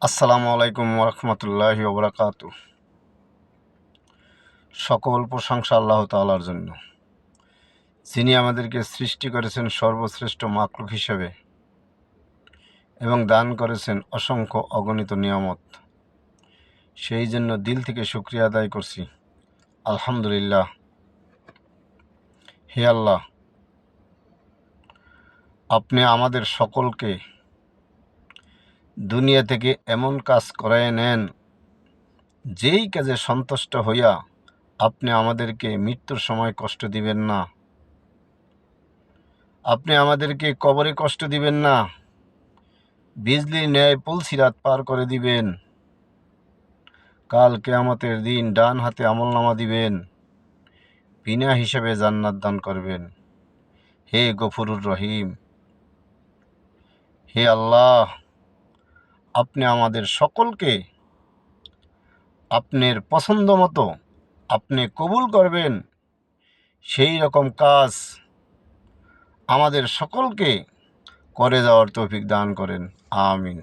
আসসালামু আলাইকুম ওরহমতুল্লাহি ওবরাকাতু। সকল প্রশংসা আল্লাহ তাআলার জন্য, যিনি আমাদেরকে সৃষ্টি করেছেন সর্বশ্রেষ্ঠ মাখলুক হিসেবে এবং দান করেছেন অসংখ্য অগণিত নিয়ামত। সেই জন্য দিল থেকে শুকরিয়া আদায় করছি, আলহামদুলিল্লাহ। হে আল্লাহ, আপনি আমাদের সকলকে দুনিয়া থেকে এমন কাজ করায় নেন, যেই কাজে সন্তুষ্ট হইয়া আপনি আমাদেরকে মৃত্যুর সময় কষ্ট দিবেন না, আপনি আমাদেরকে কবরে কষ্ট দিবেন না, বিজলির ন্যায় পুলসিরাত পার করে দিবেন, কাল কিয়ামতের দিন ডান হাতে আমলনামা দিবেন, বিনা হিসাবে জান্নাত দান করবেন। হে গফুরুর রহিম, হে আল্লাহ, আপনি আমাদের সকলকে আপনার পছন্দ মতো আপনি কবুল করবেন, সেই রকম কাজ আমাদের সকলকে করে যাওয়ার তৌফিক দান করেন। আমিন।